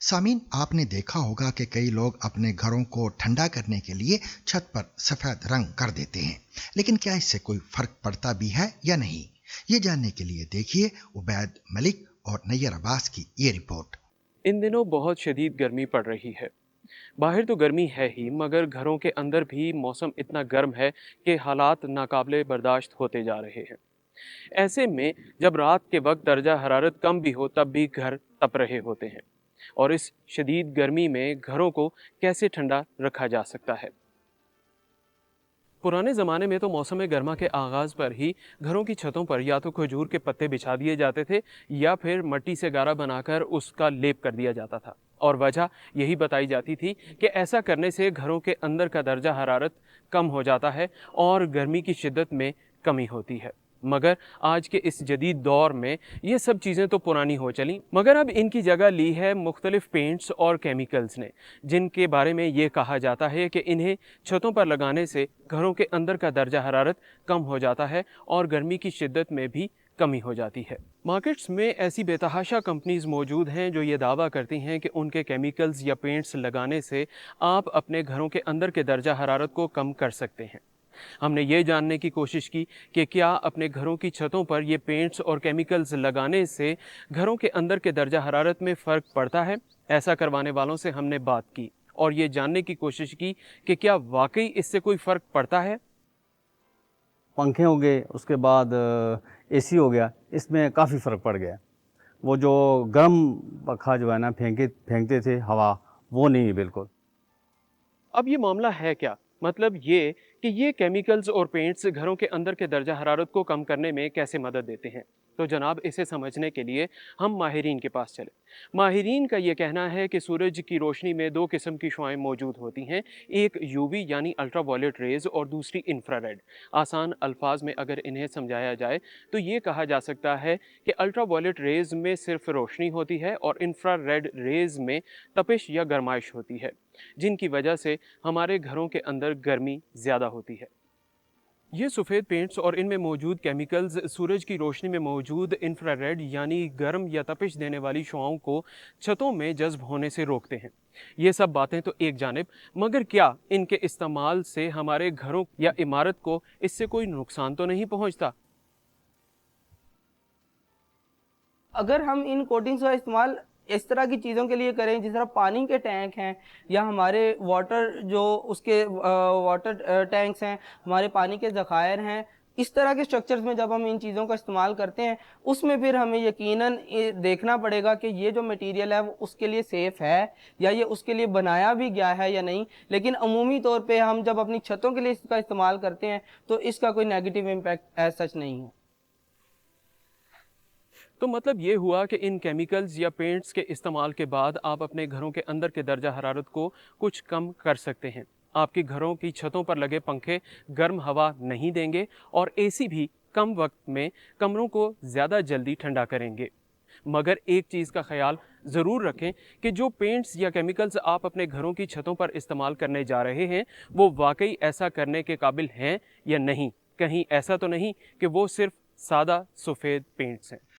सामीन, आपने देखा होगा कि कई लोग अपने घरों को ठंडा करने के लिए छत पर सफेद रंग कर देते हैं, लेकिन क्या इससे कोई फर्क पड़ता भी है या नहीं? ये जानने के लिए देखिए उबैद मलिक और नैयर अब्बास की ये रिपोर्ट। इन दिनों बहुत शदीद गर्मी पड़ रही है। बाहर तो गर्मी है ही, मगर घरों के अंदर भी मौसम इतना गर्म है कि हालात नाकाबिले बर्दाश्त होते जा रहे हैं। ऐसे में जब रात के वक्त दर्जा हरारत कम भी हो तब भी घर तप रहे होते हैं। और इस शदीद गर्मी में घरों को कैसे ठंडा रखा जा सकता है? पुराने ज़माने में तो मौसम गर्मा के आगाज़ पर ही घरों की छतों पर या तो खजूर के पत्ते बिछा दिए जाते थे या फिर मिट्टी से गारा बनाकर उसका लेप कर दिया जाता था। और वजह यही बताई जाती थी कि ऐसा करने से घरों के अंदर का दर्जा हरारत कम हो जाता है और गर्मी की शिद्दत में कमी होती है। मगर आज के इस जदीद दौर में ये सब चीज़ें तो पुरानी हो चली, मगर अब इनकी जगह ली है मुख्तलिफ पेंट्स और केमिकल्स ने, जिनके बारे में ये कहा जाता है कि इन्हें छतों पर लगाने से घरों के अंदर का दर्जा हरारत कम हो जाता है और गर्मी की शिद्दत में भी कमी हो जाती है। मार्केट्स में ऐसी बेतहाशा कंपनीज मौजूद हैं जो ये दावा करती हैं कि उनके केमिकल्स या पेंट्स लगाने से आप अपने घरों के अंदर के दर्जा हरारत को कम कर सकते हैं। हमने ये जानने की कोशिश की कि क्या अपने घरों की छतों पर ये पेंट्स और केमिकल्स लगाने से घरों के अंदर के दर्जा हरारत में फ़र्क पड़ता है। ऐसा करवाने वालों से हमने बात की और ये जानने की कोशिश की कि क्या वाकई इससे कोई फ़र्क पड़ता है। पंखे हो गए, उसके बाद एसी हो गया, इसमें काफ़ी फ़र्क पड़ गया। वो जो गर्म पंखा जो है ना फेंकते थे हवा, वो नहीं है बिल्कुल। अब ये मामला है क्या? मतलब ये कि ये केमिकल्स और पेंट्स घरों के अंदर के दर्जा हरारत को कम करने में कैसे मदद देते हैं? तो जनाब, इसे समझने के लिए हम माहिरीन के पास चले। माहिरीन का ये कहना है कि सूरज की रोशनी में दो किस्म की शुआएं मौजूद होती हैं, एक यूवी यानी अल्ट्रा वायलेट रेज और दूसरी इंफ्रारेड। आसान अल्फाज में अगर इन्हें समझाया जाए तो ये कहा जा सकता है कि अल्ट्रा वायलेट रेज में सिर्फ रोशनी होती है और इंफ्रारेड रेज में तपिश या गर्माइश होती है, जिनकी वजह से हमारे घरों के अंदर गर्मी ज़्यादा होती है। ये सफ़ेद पेंट्स और इनमें मौजूद केमिकल्स सूरज की रोशनी में मौजूद इंफ्रारेड यानी गर्म या तपिश देने वाली शुआओं को छतों में जज्ब होने से रोकते हैं। ये सब बातें तो एक जानिब, मगर क्या इनके इस्तेमाल से हमारे घरों या इमारत को इससे कोई नुकसान तो नहीं पहुंचता? अगर हम इन कोटिंग्स का इस्तेमाल इस तरह की चीज़ों के लिए करें, जिस तरह पानी के टैंक हैं या हमारे वाटर जो उसके वाटर टैंक्स हैं, हमारे पानी के ज़खायर हैं, इस तरह के स्ट्रक्चर्स में जब हम इन चीज़ों का इस्तेमाल करते हैं, उसमें फिर हमें यकीनन ये देखना पड़ेगा कि ये जो मटेरियल है वो उसके लिए सेफ़ है या ये उसके लिए बनाया भी गया है या नहीं। लेकिन अमूमी तौर पे हम जब अपनी छतों के लिए इसका इस्तेमाल करते हैं तो इसका कोई नेगेटिव इम्पैक्ट एज सच नहीं है। तो मतलब ये हुआ कि इन केमिकल्स या पेंट्स के इस्तेमाल के बाद आप अपने घरों के अंदर के दर्जा हरारत को कुछ कम कर सकते हैं। आपके घरों की छतों पर लगे पंखे गर्म हवा नहीं देंगे और एसी भी कम वक्त में कमरों को ज़्यादा जल्दी ठंडा करेंगे। मगर एक चीज़ का ख्याल ज़रूर रखें कि जो पेंट्स या केमिकल्स आप अपने घरों की छतों पर इस्तेमाल करने जा रहे हैं वो वाकई ऐसा करने के काबिल हैं या नहीं। कहीं ऐसा तो नहीं कि वो सिर्फ सादा सफ़ेद पेंट्स हैं।